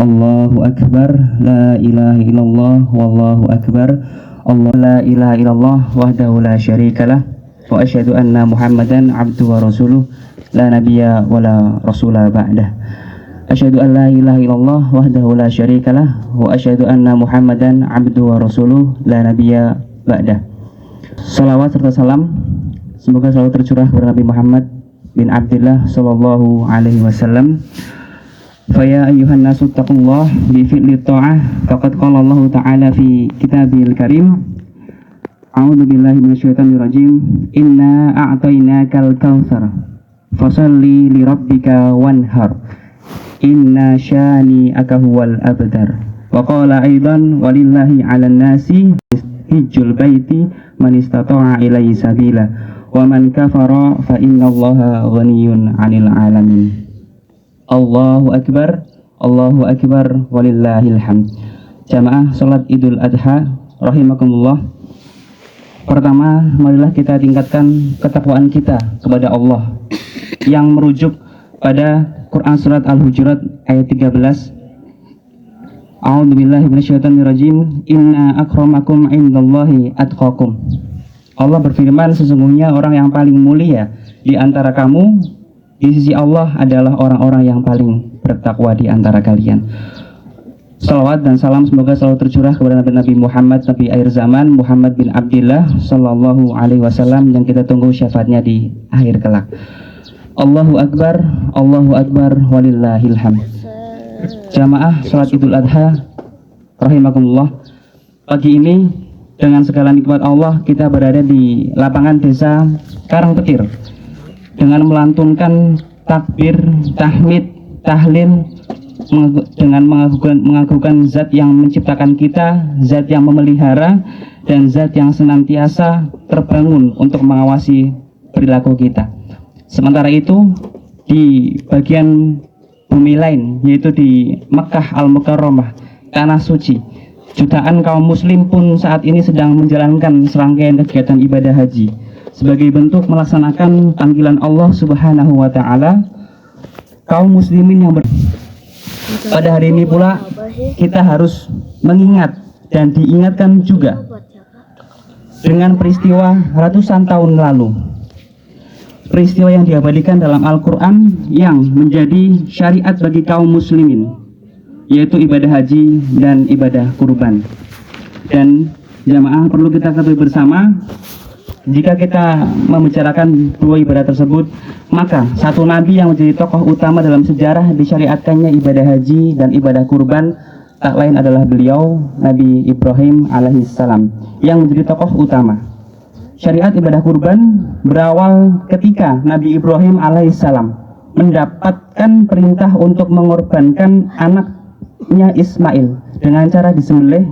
Allahu Akbar, la ilaha illallah, wallahu akbar. Allah la ilaha illallah wahdahu la syarikalah, wa asyhadu anna Muhammadan abduhu wa rasuluh, la nabiyya wa la rasula ba'dah. Asyhadu an la ilaha illallah wahdahu la syarikalah, wa asyhadu anna Muhammadan abduhu wa rasuluh, la nabiyya ba'dah. Salawat serta salam semoga selalu tercurah kepada Nabi Muhammad bin Abdillah sallallahu alaihi wasallam. Faya ayyuhan nasu taqullah bi fi'li ta'ah faqad qala Allah ta'ala fi kitabil karim. A'udzu billahi minasyaitonir rajim. Inna a'tainakal kautsar fasalli li rabbika wanhar. Inna syani'aka huwal abtar. Wa qala aidan walillahi 'alan nasi hijjul baiti man istata'a ilaihi sabila wa man kafara fa innallaha ghaniyyun 'anil 'alamin. Allahu Akbar, Allahu Akbar, walillahil hamd. Jamaah salat Idul Adha rahimakumullah. Pertama, marilah kita tingkatkan ketakwaan kita kepada Allah yang merujuk pada Quran surat Al-Hujurat ayat 13. A'udzubillahi minasyaitonirrajim. Inna akramakum indallahi atqakum. Allah berfirman, sesungguhnya orang yang paling mulia di antara kamu di sisi Allah adalah orang-orang yang paling bertakwa di antara kalian. Salawat dan salam semoga selalu tercurah kepada Nabi Muhammad, Nabi akhir zaman, Muhammad bin Abdillah sallallahu alaihi wasallam, yang kita tunggu syafaatnya di akhir kelak. Allahu Akbar, Allahu Akbar, walillahil hamd. Jamaah salat Idul Adha rahimakumullah. Pagi ini dengan segala nikmat Allah kita berada di lapangan desa Karangpetir dengan melantunkan takbir, tahmid, tahlil, dengan mengagungkan zat yang menciptakan kita, zat yang memelihara, dan zat yang senantiasa terbangun untuk mengawasi perilaku kita. Sementara itu di bagian bumi lain, yaitu di Mekah Al-Mukarramah, tanah suci, jutaan kaum muslim pun saat ini sedang menjalankan serangkaian kegiatan ibadah haji sebagai bentuk melaksanakan panggilan Allah Subhanahu wa taala. Kaum muslimin yang pada hari ini pula kita harus mengingat dan diingatkan juga dengan peristiwa ratusan tahun lalu, peristiwa yang diabadikan dalam Al-Quran yang menjadi syariat bagi kaum muslimin, yaitu ibadah haji dan ibadah kurban. Dan jamaah perlu kita ketahui bersama, jika kita membicarakan dua ibadah tersebut, maka satu nabi yang menjadi tokoh utama dalam sejarah disyariatkannya ibadah haji dan ibadah kurban tak lain adalah beliau, Nabi Ibrahim alaihissalam, yang menjadi tokoh utama. Syariat ibadah kurban berawal ketika Nabi Ibrahim alaihissalam mendapatkan perintah untuk mengorbankan anaknya Ismail dengan cara disembelih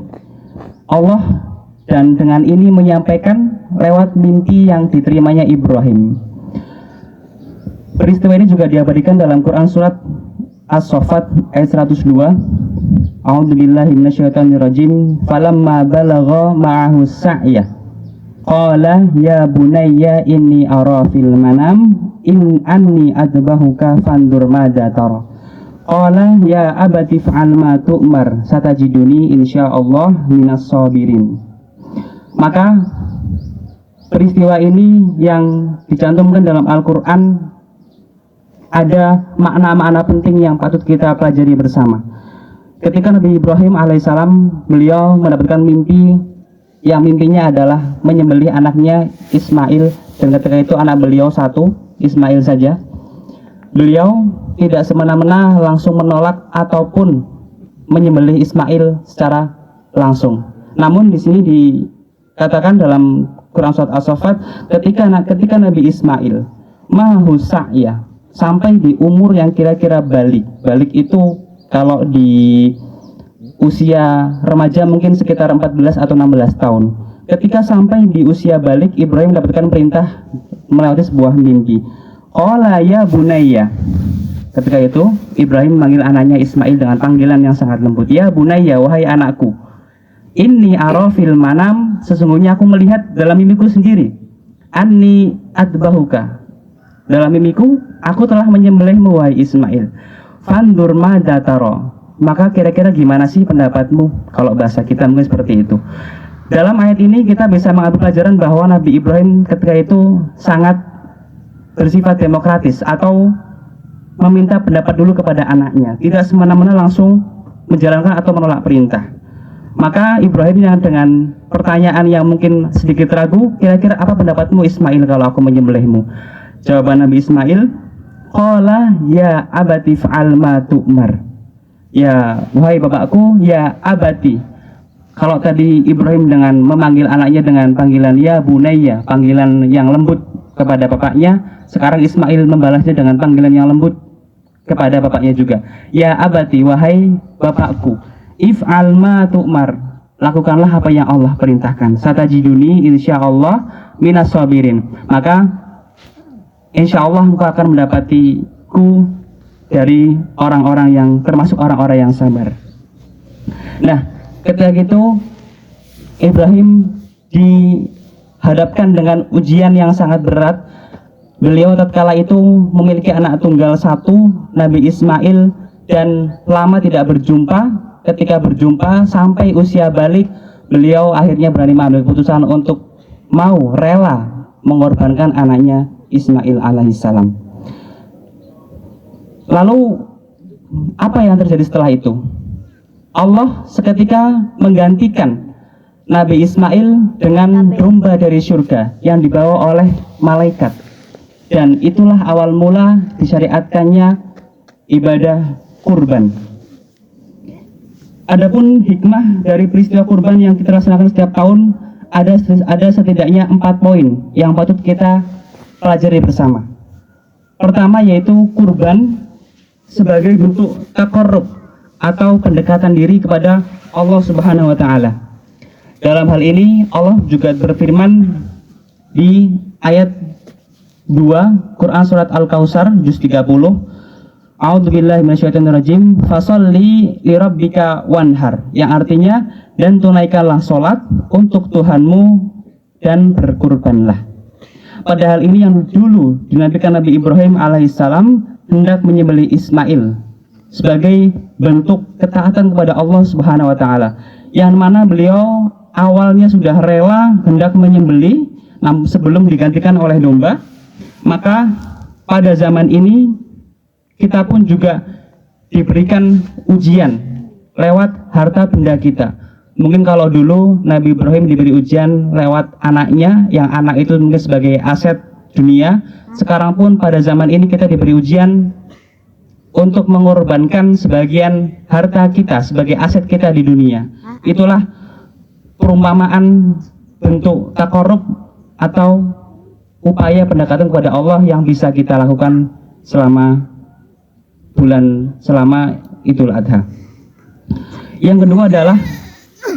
Allah, dan dengan ini menyampaikan lewat mimpi yang diterimanya Ibrahim. Peristiwa ini juga diabadikan dalam Quran surat As-Saffat ayat 102. A'udzubillahi minasyaitonirrajim. Falamma balagha ma'ahu sa'ya qala ya bunayya inni ara fil manam in anni adbahuka fandur madza tara. Qala ya abati fa'al ma tu'mar satajiduni insyaallah minas sabirin. Maka peristiwa ini yang dicantumkan dalam Al-Quran ada makna-makna penting yang patut kita pelajari bersama. Ketika Nabi Ibrahim alaihissalam, beliau mendapatkan mimpi yang mimpinya adalah menyembelih anaknya Ismail, dan ketika itu anak beliau satu, Ismail saja. Beliau tidak semena-mena langsung menolak ataupun menyembelih Ismail secara langsung. Namun di sini dikatakan dalam Quran surat As-Saffat, ketika Nabi Ismail mahu sa'ya sampai di umur yang kira-kira balik itu kalau di usia remaja mungkin sekitar 14 atau 16 tahun. Ketika sampai di usia balik, Ibrahim mendapatkan perintah melewati sebuah mimpi. Qala ya bunayya. Ketika itu Ibrahim memanggil anaknya Ismail dengan panggilan yang sangat lembut. Ya bunayya, wahai anakku. Inni ara fil manam, sesungguhnya aku melihat dalam mimpiku sendiri. Anni adbahuka, dalam mimpiku aku telah menyembelihmu wahai Ismail. Fandur madza tara, Maka kira-kira gimana sih pendapatmu? Kalau bahasa kita mungkin seperti itu. Dalam ayat ini kita bisa mengambil pelajaran bahwa Nabi Ibrahim ketika itu sangat bersifat demokratis atau meminta pendapat dulu kepada anaknya, tidak semena-mena langsung menjalankan atau menolak perintah. Maka Ibrahim yang dengan pertanyaan yang mungkin sedikit ragu, kira-kira apa pendapatmu Ismail kalau aku menyembelihmu? Jawaban Nabi Ismail, qala ya abati fa'al ma tu'mar. Ya wahai bapakku, ya abati. Kalau tadi Ibrahim dengan memanggil anaknya dengan panggilan ya bunayya, panggilan yang lembut kepada bapaknya, sekarang Ismail membalasnya dengan panggilan yang lembut kepada bapaknya juga. Ya abati, wahai bapakku, if'al ma tu'mar, lakukanlah apa yang Allah perintahkan. Satajiduni insyaallah minas sabirin. Maka insyaallah engkau akan mendapatiku dari orang-orang yang termasuk orang-orang yang sabar. Nah, ketika itu Ibrahim dihadapkan dengan ujian yang sangat berat. Beliau tatkala itu memiliki anak tunggal satu, Nabi Ismail, dan lama tidak berjumpa. Ketika berjumpa sampai usia balik, beliau akhirnya berani mengambil keputusan untuk mau rela mengorbankan anaknya Ismail alaihissalam. Lalu apa yang terjadi setelah itu? Allah seketika menggantikan Nabi Ismail dengan domba dari surga yang dibawa oleh malaikat. Dan itulah awal mula disyariatkannya ibadah kurban. Adapun hikmah dari peristiwa kurban yang kita laksanakan setiap tahun, ada setidaknya 4 poin yang patut kita pelajari bersama. Pertama yaitu kurban sebagai bentuk taqarrub atau pendekatan diri kepada Allah Subhanahu wa taala. Dalam hal ini Allah juga berfirman di ayat 2 Quran surat Al-Kautsar juz 30, A'udzubillahi minasyaitonirrajim, fasolli lirabbika wanhar, yang artinya dan tunaikanlah sholat untuk Tuhanmu dan berkurbanlah. Padahal ini yang dulu dinabikan Nabi Ibrahim alaihissalam hendak menyembelih Ismail sebagai bentuk ketaatan kepada Allah Subhanahu wa taala, yang mana beliau awalnya sudah rela hendak menyembelih sebelum digantikan oleh domba. Maka pada zaman ini kita pun juga diberikan ujian lewat harta benda kita. Mungkin kalau dulu Nabi Ibrahim diberi ujian lewat anaknya, yang anak itu mungkin sebagai aset dunia. Sekarang pun pada zaman ini kita diberi ujian untuk mengorbankan sebagian harta kita sebagai aset kita di dunia. Itulah perumpamaan bentuk taqarrub atau upaya pendekatan kepada Allah yang bisa kita lakukan selama Idul Adha. Yang kedua adalah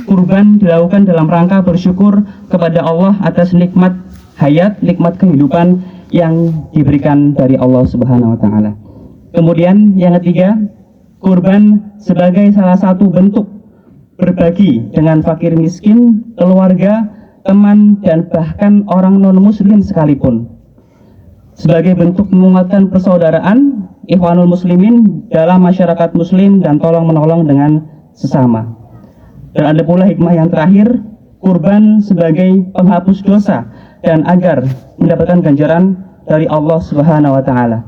kurban dilakukan dalam rangka bersyukur kepada Allah atas nikmat hayat, nikmat kehidupan yang diberikan dari Allah Subhanahu wa taala. Kemudian yang ketiga, kurban sebagai salah satu bentuk berbagi dengan fakir miskin, keluarga, teman, dan bahkan orang non-muslim sekalipun, sebagai bentuk menguatkan persaudaraan ikhwanul muslimin dalam masyarakat muslim dan tolong menolong dengan sesama. Dan ada pula hikmah yang terakhir, kurban sebagai penghapus dosa dan agar mendapatkan ganjaran dari Allah Subhanahu wa taala.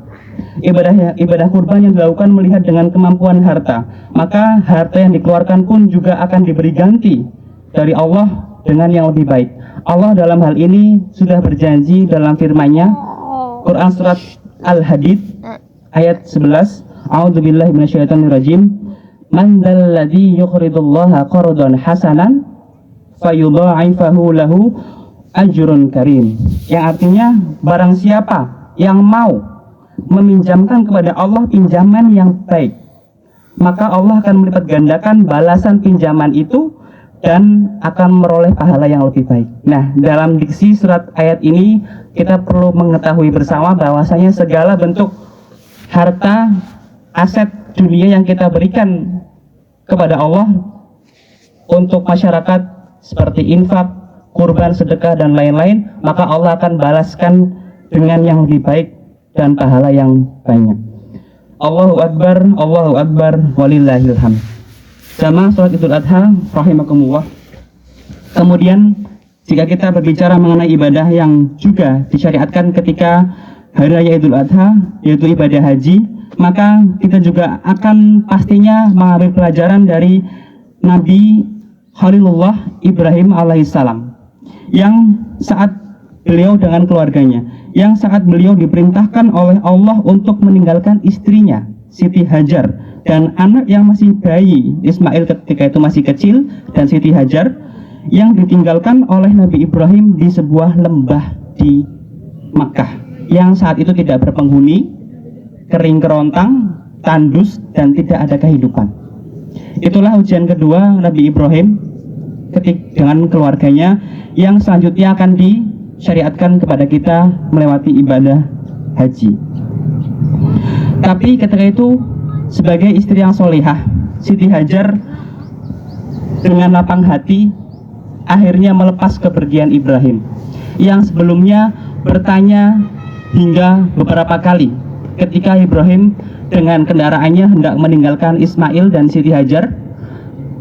Ibadah kurban yang dilakukan melihat dengan kemampuan harta, maka harta yang dikeluarkan pun juga akan diberi ganti dari Allah dengan yang lebih baik. Allah dalam hal ini sudah berjanji dalam firman-Nya, Quran surat Al-Hadid ayat 11, A'udzubillahi minasyaitonirrajim, man dzalladzi yuqridullaha qardan hasanan fayudha'ifahu lahu ajrun karim, yang artinya barang siapa yang mau meminjamkan kepada Allah pinjaman yang baik, maka Allah akan melipat gandakan balasan pinjaman itu dan akan meroleh pahala yang lebih baik. Nah, dalam diksi surat ayat ini kita perlu mengetahui bersama bahwasanya segala bentuk harta, aset dunia yang kita berikan kepada Allah untuk masyarakat seperti infak, kurban, sedekah, dan lain-lain, maka Allah akan balaskan dengan yang lebih baik dan pahala yang banyak. Allahu Akbar, walillahil hamd. Jamaah sholat Idul Adha rahimakumullah. Kemudian jika kita berbicara mengenai ibadah yang juga disyariatkan ketika hari raya Idul Adha, yaitu ibadah haji, maka kita juga akan pastinya mengambil pelajaran dari Nabi Khalilullah Ibrahim alaihissalam, yang saat beliau dengan keluarganya, yang saat beliau diperintahkan oleh Allah untuk meninggalkan istrinya Siti Hajar dan anak yang masih bayi Ismail ketika itu masih kecil, dan Siti Hajar yang ditinggalkan oleh Nabi Ibrahim di sebuah lembah di Makkah yang saat itu tidak berpenghuni, kering kerontang, tandus, dan tidak ada kehidupan. Itulah ujian kedua Nabi Ibrahim dengan keluarganya, yang selanjutnya akan disyariatkan kepada kita melewati ibadah haji. Tapi ketika itu sebagai istri yang solihah, Siti Hajar dengan lapang hati akhirnya melepas kepergian Ibrahim, yang sebelumnya bertanya hingga beberapa kali ketika Ibrahim dengan kendaraannya hendak meninggalkan Ismail dan Siti Hajar.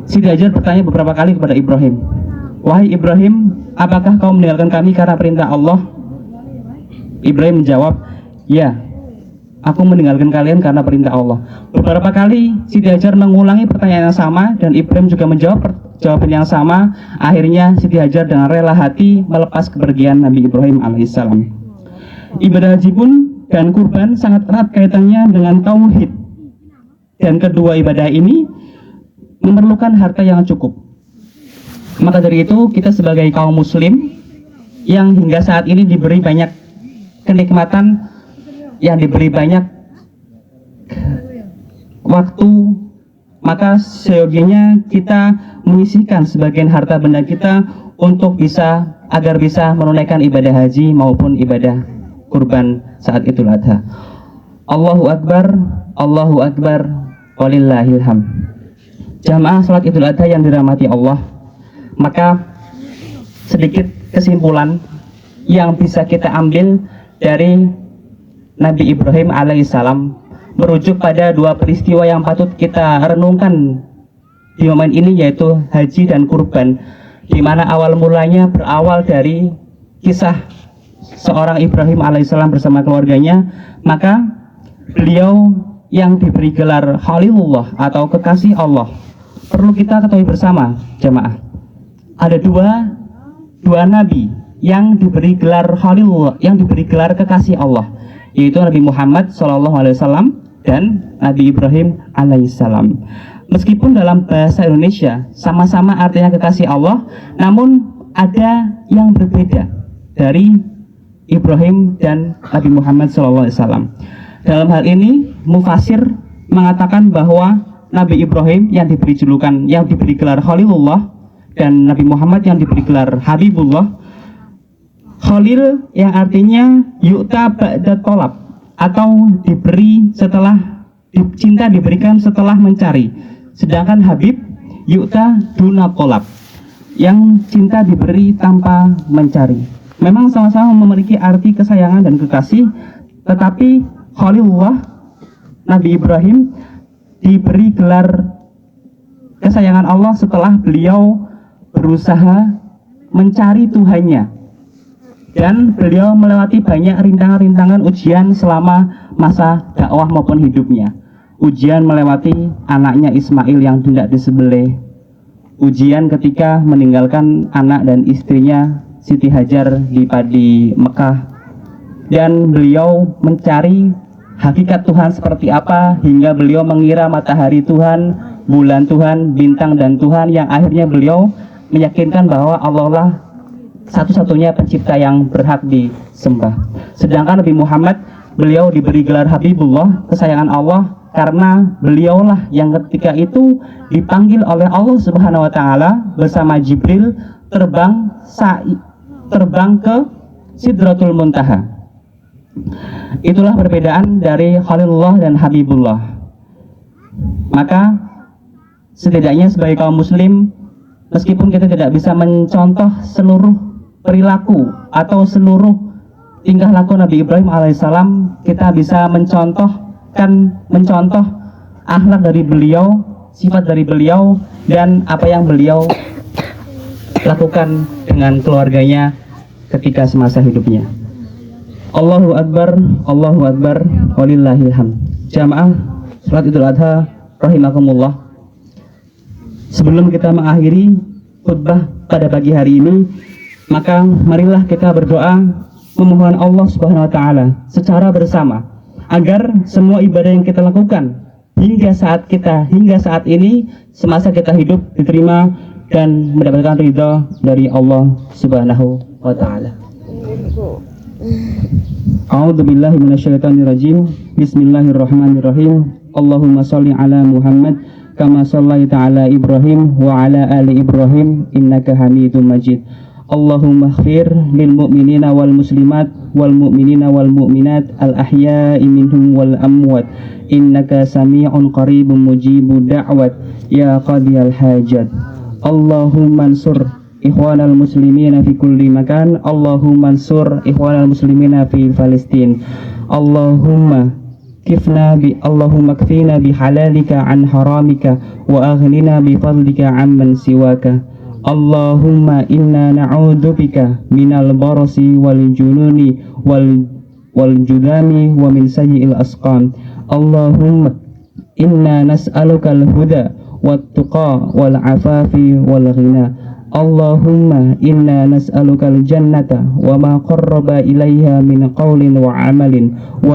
Siti Hajar bertanya beberapa kali kepada Ibrahim, "Wahai Ibrahim, apakah kau meninggalkan kami karena perintah Allah?" Ibrahim menjawab, "Ya, aku meninggalkan kalian karena perintah Allah." Beberapa kali Siti Hajar mengulangi pertanyaan yang sama, dan Ibrahim juga menjawab jawaban yang sama. Akhirnya Siti Hajar dengan rela hati melepas kepergian Nabi Ibrahim alaihissalam. Ibadah haji pun dan kurban sangat erat kaitannya dengan tauhid, dan kedua ibadah ini memerlukan harta yang cukup. Maka dari itu kita sebagai kaum muslim yang hingga saat ini diberi banyak kenikmatan, yang diberi banyak waktu, maka seyogianya kita menyisihkan sebagian harta benda kita untuk agar bisa menunaikan ibadah haji maupun ibadah kurban saat Idul Adha. Allahu Akbar, walillahil hamd. Jamaah salat Idul Adha yang dirahmati Allah, maka sedikit kesimpulan yang bisa kita ambil dari Nabi Ibrahim alaihissalam merujuk pada dua peristiwa yang patut kita renungkan di momen ini, yaitu haji dan kurban, di mana awal mulanya berawal dari kisah seorang Ibrahim alaihissalam bersama keluarganya. Maka beliau yang diberi gelar Khalilullah atau kekasih Allah, perlu kita ketahui bersama jamaah, ada dua nabi yang diberi gelar Khalilullah, yang diberi gelar kekasih Allah, yaitu Nabi Muhammad SAW dan Nabi Ibrahim alaihissalam. Meskipun dalam bahasa Indonesia sama-sama artinya kekasih Allah, namun ada yang berbeda dari Ibrahim dan Nabi Muhammad SAW. Dalam hal ini mufasir mengatakan bahwa Nabi Ibrahim yang diberi julukan, yang diberi gelar Khalilullah, dan Nabi Muhammad yang diberi gelar Habibullah. Khalil yang artinya yu'ta ba'da tolab, atau diberi setelah cinta, diberikan setelah mencari. Sedangkan Habib yu'ta duna tolab, yang cinta diberi tanpa mencari. Memang sama-sama memiliki arti kesayangan dan kekasih, tetapi Khalilullah, Nabi Ibrahim, diberi gelar kesayangan Allah setelah beliau berusaha mencari Tuhannya, dan beliau melewati banyak rintangan-rintangan ujian selama masa dakwah maupun hidupnya. Ujian melewati anaknya Ismail yang hendak disembelih, ujian ketika meninggalkan anak dan istrinya Siti Hajar di Mekah, dan beliau mencari hakikat Tuhan seperti apa, hingga beliau mengira matahari Tuhan, bulan Tuhan, bintang dan Tuhan, yang akhirnya beliau meyakinkan bahwa Allah lah satu-satunya pencipta yang berhak disembah. Sedangkan Nabi Muhammad, beliau diberi gelar Habibullah, kesayangan Allah, karena beliaulah yang ketika itu dipanggil oleh Allah Subhanahu wa taala bersama Jibril terbang ke Sidratul Muntaha. Itulah perbedaan dari Khalilullah dan Habibullah. Maka setidaknya sebagai kaum muslim, meskipun kita tidak bisa mencontoh seluruh perilaku atau seluruh tingkah laku Nabi Ibrahim alaihissalam, kita bisa mencontoh akan mencontoh akhlak dari beliau, sifat dari beliau, dan apa yang beliau lakukan dengan keluarganya ketika semasa hidupnya. Allahu Akbar, Allahu Akbar, walillahil hamd. Jamaah salat Idul Adha rahimakumullah. Sebelum kita mengakhiri khutbah pada pagi hari ini, maka marilah kita berdoa memohon Allah Subhanahu wa taala secara bersama agar semua ibadah yang kita lakukan hingga saat ini semasa kita hidup diterima dan mendapatkan ridha dari Allah Subhanahu wa taala. A'udzu billahi minasyaitonir rajim. Bismillahirrahmanirrahim. Allahumma shalli ala Muhammad kama shallaita ala Ibrahim wa ala ali Ibrahim innaka Hamidum Majid. Allahumma ighfir lil mu'minina wal muslimat wal mu'minina wal mu'minat al ahya'i minhum wal amwat innaka sami'un qaribun mujibud da'wat ya qadiyal hajat. Allahumma ansur ikhwanal muslimina fi kulli makan. Allahumma ansur ikhwanal muslimina fi Palestin. Allahumma kfina bi halalika an haramika wa aghnina bi fadlika amman siwaka. Allahumma inna na'udzubika minal barasi wal jununi wal judami wa min sayyi'il asqam. Allahumma inna nas'aluka al-huda wat tuqa wal afafi wal ghina. Allahumma inna nas'aluka al-jannata wa ma qarraba ilaiha min qawlin wa amalin wa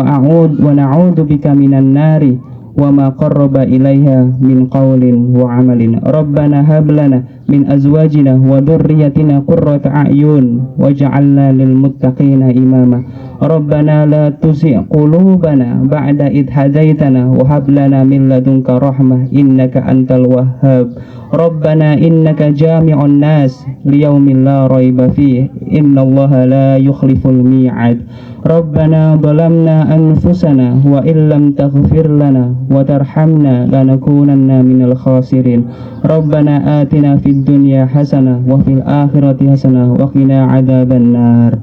na'udzu bika minan nari wa ma qarraba ilaiha min qawlin wa amalin. Rabbana hab lana min azwajina wa dhurriyyatina qurrata a'yun waj'alna lil muttaqina imama. Rabbana la tuzigh qulubana ba'da idh hadaitana wa hab lana min ladunka rahmah innaka antal wahhab. Rabbana innaka jami'un nas liyaumin la raiba fihi innallaha la yukhliful mi'ad. Rabbana zalamna anfusana wa illam taghfir lana wa tarhamna lanakunanna minal khasirin. Rabbana atina fid dunya hasanah wa fil akhirati hasanah wa qina adzaban nar.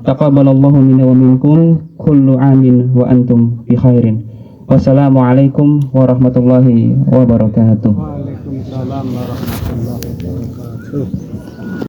Taqabbalallahu minna wa minkum kullu amin wa antum bi khairin. Wassalamualaikum warahmatullahi wabarakatuh. Waalaikumsalam warahmatullahi wabarakatuh.